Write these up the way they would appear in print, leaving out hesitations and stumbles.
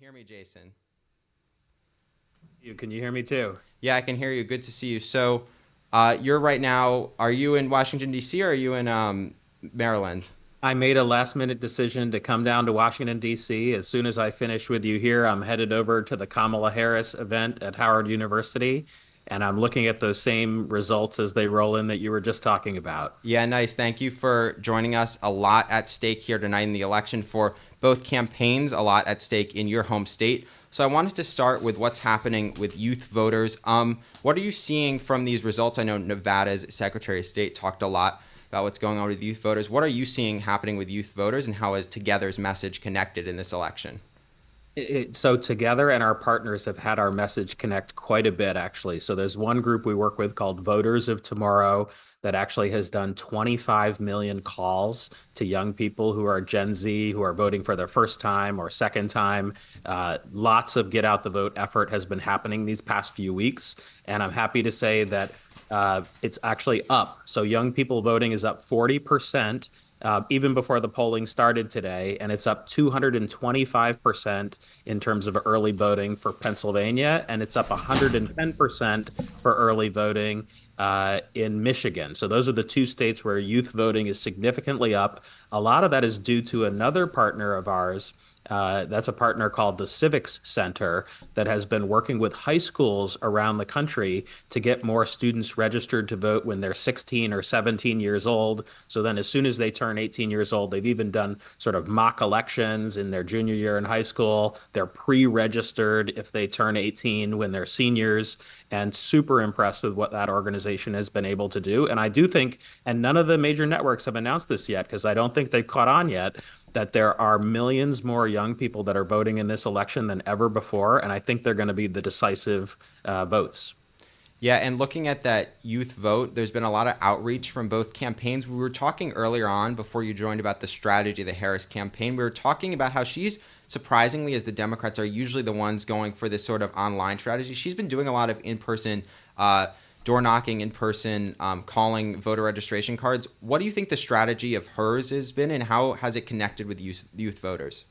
Hear me, Jason? Can you hear me too? Yeah, I can hear you. Good to see you. So, you're right now. Are you in Washington D.C. or are you in Maryland? I made a last minute decision to come down to Washington, D.C. As soon as I finish with you here, I'm headed over to the Kamala Harris event at Howard University, and I'm looking at those same results as they roll in that you were just talking about. Yeah, nice. Thank you for joining us. A lot at stake here tonight in the election for both campaigns. A lot at stake in your home state. So I wanted to start with what's happening with youth voters. What are you seeing from these results? I know Nevada's Secretary of State talked a lot about what's going on with youth voters. What are you seeing happening with youth voters, and how is Together's message connected in this election? So Together and our partners have had our message connect quite a bit, actually. So there's one group we work with called Voters of Tomorrow that actually has done 25 million calls to young people who are Gen Z, who are voting for their first time or second time. Lots of get out the vote effort has been happening these past few weeks. And I'm happy to say that it's actually up. So young people voting is up 40%. Even before the polling started today, and it's up 225% in terms of early voting for Pennsylvania, and it's up 110% for early voting in Michigan. So those are the two states where youth voting is significantly up. A lot of that is due to another partner of ours. That's a partner called the Civics Center that has been working with high schools around the country to get more students registered to vote when they're 16 or 17 years old. So then, as soon as they turn 18 years old, they've even done sort of mock elections in their junior year in high school. They're pre-registered if they turn 18 when they're seniors, and super impressed with what that organization has been able to do. And I do think, and none of the major networks have announced this yet because I don't think they've caught on yet, that there are millions more young people that are voting in this election than ever before. And I think they're going to be the decisive votes. Yeah, and looking at that youth vote, there's been a lot of outreach from both campaigns. We were talking earlier on before you joined about the strategy of the Harris campaign. We were talking about how she's surprisingly, as the Democrats are usually the ones going for this sort of online strategy, she's been doing a lot of in-person door knocking, in person calling voter registration cards. What do you think the strategy of hers has been, and how has it connected with youth voters?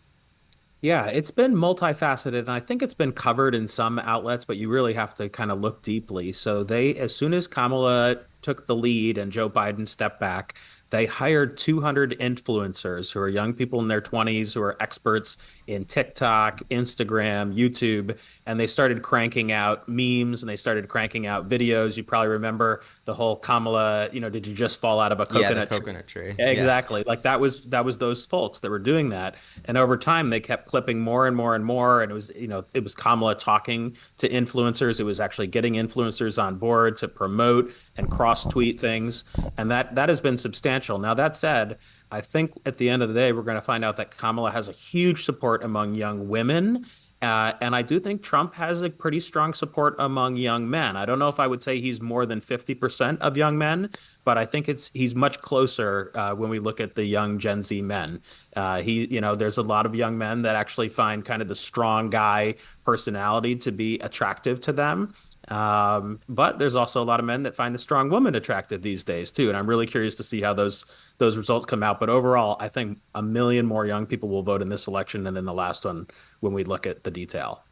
Yeah, it's been multifaceted, and I think it's been covered in some outlets, but you really have to kind of look deeply. So as soon as Kamala took the lead and Joe Biden stepped back, they hired 200 influencers who are young people in their 20s who are experts in TikTok, Instagram, YouTube, and they started cranking out memes and they started cranking out videos. You probably remember the whole Kamala, did you just fall out of a Yeah, the coconut tree? coconut tree. Yeah. Exactly. Like that was those folks that were doing that. And over time they kept clipping more and more and more. And it was Kamala talking to influencers. It was actually getting influencers on board to promote and cross tweet things. And that has been substantial. Now that said, I think at the end of the day, we're going to find out that Kamala has a huge support among young women. And I do think Trump has a pretty strong support among young men. I don't know if I would say he's more than 50% of young men, but I think he's much closer when we look at the young Gen Z men. There's a lot of young men that actually find kind of the strong guy personality to be attractive to them. But there's also a lot of men that find the strong woman attractive these days too. And I'm really curious to see how those results come out. But overall, I think a million more young people will vote in this election than in the last one when we look at the detail.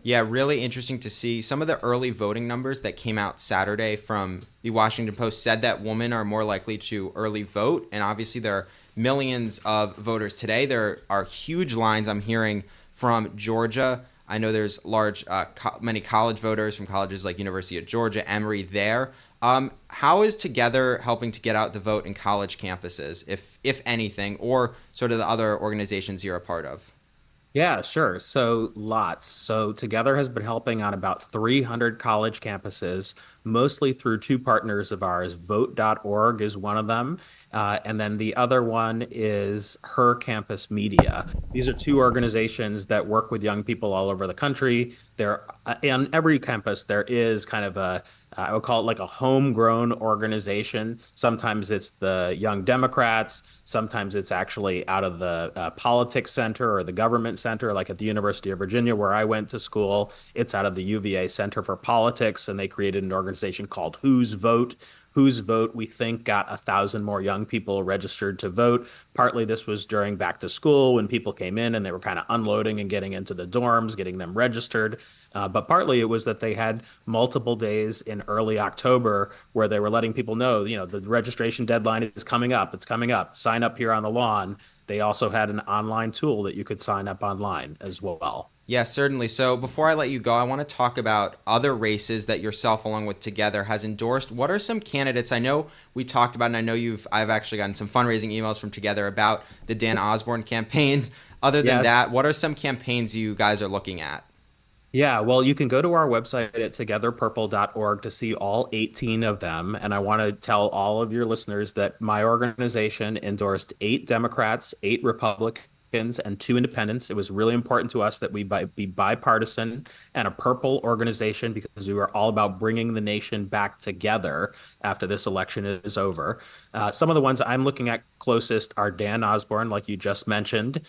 Yeah, really interesting to see. Some of the early voting numbers that came out Saturday from the Washington Post said that women are more likely to early vote. And obviously, there are millions of voters today. There are huge lines I'm hearing from Georgia. I know there's many college voters from colleges like University of Georgia, Emory there. How is Together helping to get out the vote in college campuses, if anything, or sort of the other organizations you're a part of? Yeah, sure. So lots. So Together has been helping on about 300 college campuses, mostly through two partners of ours. Vote.org is one of them. And then the other one is Her Campus Media. These are two organizations that work with young people all over the country. On every campus, there is kind of I would call it like a homegrown organization. Sometimes it's the Young Democrats. Sometimes it's actually out of the politics center or the government center, like at the University of Virginia, where I went to school. It's out of the UVA Center for Politics, and they created an organization called Whose Vote, whose vote we think got 1,000 more young people registered to vote. Partly this was during back to school when people came in and they were kind of unloading and getting into the dorms, getting them registered. But partly it was that they had multiple days in early October where they were letting people know, the registration deadline is coming up. It's coming up. Sign up here on the lawn. They also had an online tool that you could sign up online as well. Yes, certainly. So before I let you go, I want to talk about other races that yourself, along with Together, has endorsed. What are some candidates? I know we talked about, and I know I've actually gotten some fundraising emails from Together about the Dan Osborne campaign. Other than Yeah. that, what are some campaigns you guys are looking at? Yeah, well, you can go to our website at togetherpurple.org to see all 18 of them. And I want to tell all of your listeners that my organization endorsed 8 Democrats, 8 Republicans, and 2 independents. It was really important to us that we be bipartisan and a purple organization because we were all about bringing the nation back together after this election is over. Some of the ones I'm looking at closest are Dan Osborne, like you just mentioned,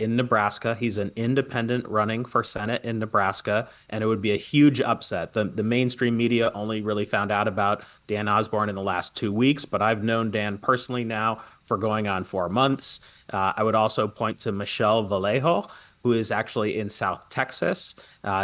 in Nebraska. He's an independent running for Senate in Nebraska, and it would be a huge upset. The mainstream media only really found out about Dan Osborne in the last 2 weeks, but I've known Dan personally now for going on 4 months. I would also point to Michelle Vallejo, who is actually in South Texas.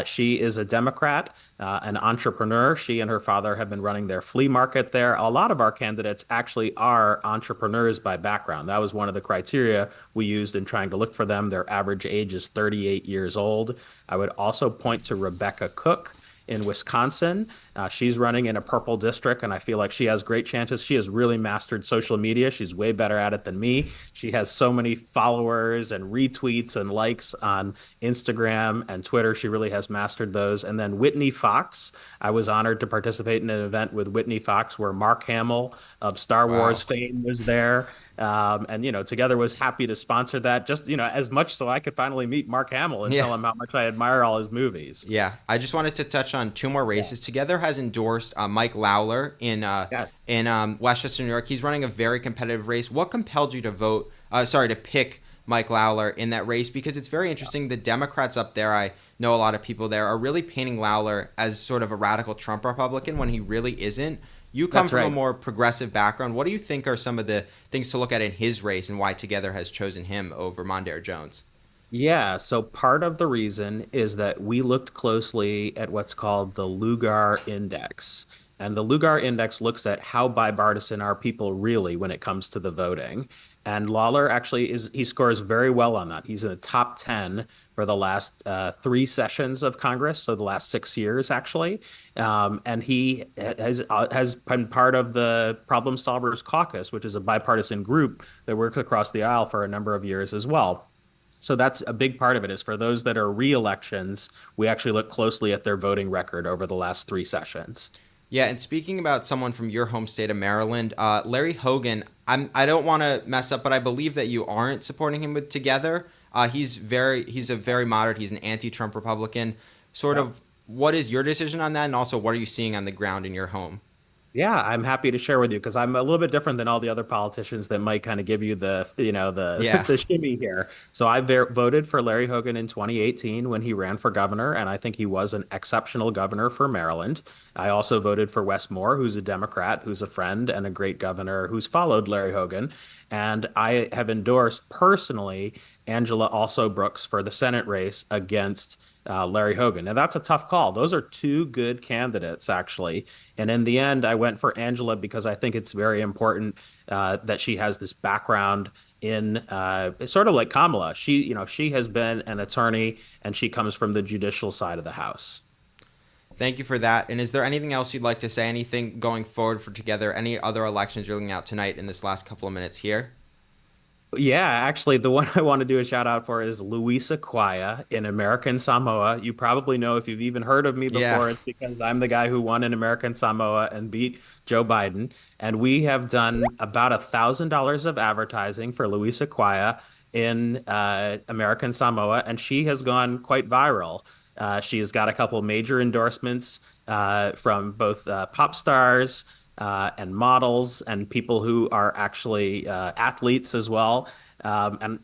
She is a Democrat, an entrepreneur. She and her father have been running their flea market there. A lot of our candidates actually are entrepreneurs by background. That was one of the criteria we used in trying to look for them. Their average age is 38 years old. I would also point to Rebecca Cook in Wisconsin. She's running in a purple district, and I feel like she has great chances. She has really mastered social media. She's way better at it than me. She has so many followers and retweets and likes on Instagram and Twitter. She really has mastered those. And then Whitney Fox. I was honored to participate in an event with Whitney Fox where Mark Hamill of Star Wars Wow. fame was there. And Together was happy to sponsor that, just as much so I could finally meet Mark Hamill and Yeah. tell him how much I admire all his movies. Yeah, I just wanted to touch on two more Yeah. races. Together has endorsed Mike Lawler Yes. in Westchester, New York. He's running a very competitive race. What compelled you to vote? To pick Mike Lawler in that race? Because it's very interesting. The Democrats up there, I know a lot of people there, are really painting Lawler as sort of a radical Trump Republican when he really isn't. You come That's from a right. more progressive background. What do you think are some of the things to look at in his race and why Together has chosen him over Mondaire Jones? Yeah, so part of the reason is that we looked closely at what's called the Lugar Index. And the Lugar Index looks at how bipartisan are people really when it comes to the voting. And Lawler actually he scores very well on that. He's in the top 10 for the last 3 sessions of Congress, so the last 6 years actually. And he has been part of the Problem Solvers Caucus, which is a bipartisan group that works across the aisle for a number of years as well. So that's a big part of it is for those that are re-elections, we actually look closely at their voting record over the last 3 sessions. Yeah, and speaking about someone from your home state of Maryland, Larry Hogan, I don't want to mess up, but I believe that you aren't supporting him with Together. He's a very moderate, he's an anti-Trump Republican. Sort Yeah. of, what is your decision on that, and also what are you seeing on the ground in your home? Yeah, I'm happy to share with you because I'm a little bit different than all the other politicians that might kind of give you the Yeah. the shimmy here. So I voted for Larry Hogan in 2018 when he ran for governor, and I think he was an exceptional governor for Maryland. I also voted for Wes Moore, who's a Democrat, who's a friend and a great governor who's followed Larry Hogan. And I have endorsed personally Angela Also Brooks for the Senate race against Larry Hogan. Now, that's a tough call. Those are two good candidates, actually. And in the end, I went for Angela because I think it's very important that she has this background in sort of like Kamala. She has been an attorney and she comes from the judicial side of the house. Thank you for that. And is there anything else you'd like to say? Anything going forward for Together? Any other elections you're looking at tonight in this last couple of minutes here? Yeah, actually, the one I want to do a shout out for is Luisa Quaya in American Samoa. You probably know if you've even heard of me Yeah. before, it's because I'm the guy who won in American Samoa and beat Joe Biden. And we have done about $1,000 of advertising for Luisa Quaya in American Samoa, and she has gone quite viral. She has got a couple major endorsements from both pop stars and models and people who are actually athletes as well. And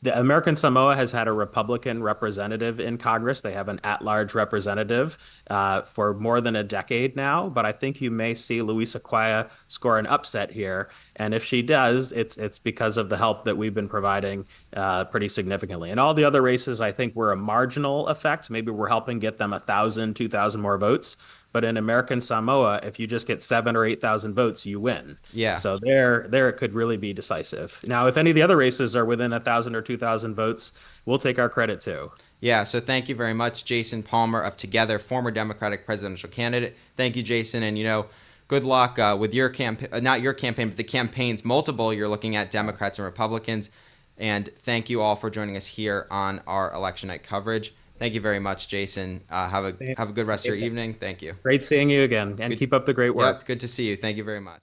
The American Samoa has had a Republican representative in Congress. They have an at-large representative for more than a decade now. But I think you may see Luisa Quaya score an upset here, and if she does, it's because of the help that we've been providing pretty significantly. And all the other races, I think, were a marginal effect. Maybe we're helping get them 1,000, 2,000 more votes. But in American Samoa, if you just get 7 or 8,000 votes, you win. Yeah. So there it could really be decisive. Now, if any of the other races are within 1,000 or 2,000 votes, we'll take our credit too. Yeah, so thank you very much, Jason Palmer of Together, former Democratic presidential candidate. Thank you, Jason, and good luck with your campaign, not your campaign, but the campaigns, multiple you're looking at, Democrats and Republicans. And thank you all for joining us here on our election night coverage. Thank you very much, Jason. Have a good rest of your evening. Thank you. Great seeing you again, and keep up the great work. Yep, good to see you. Thank you very much.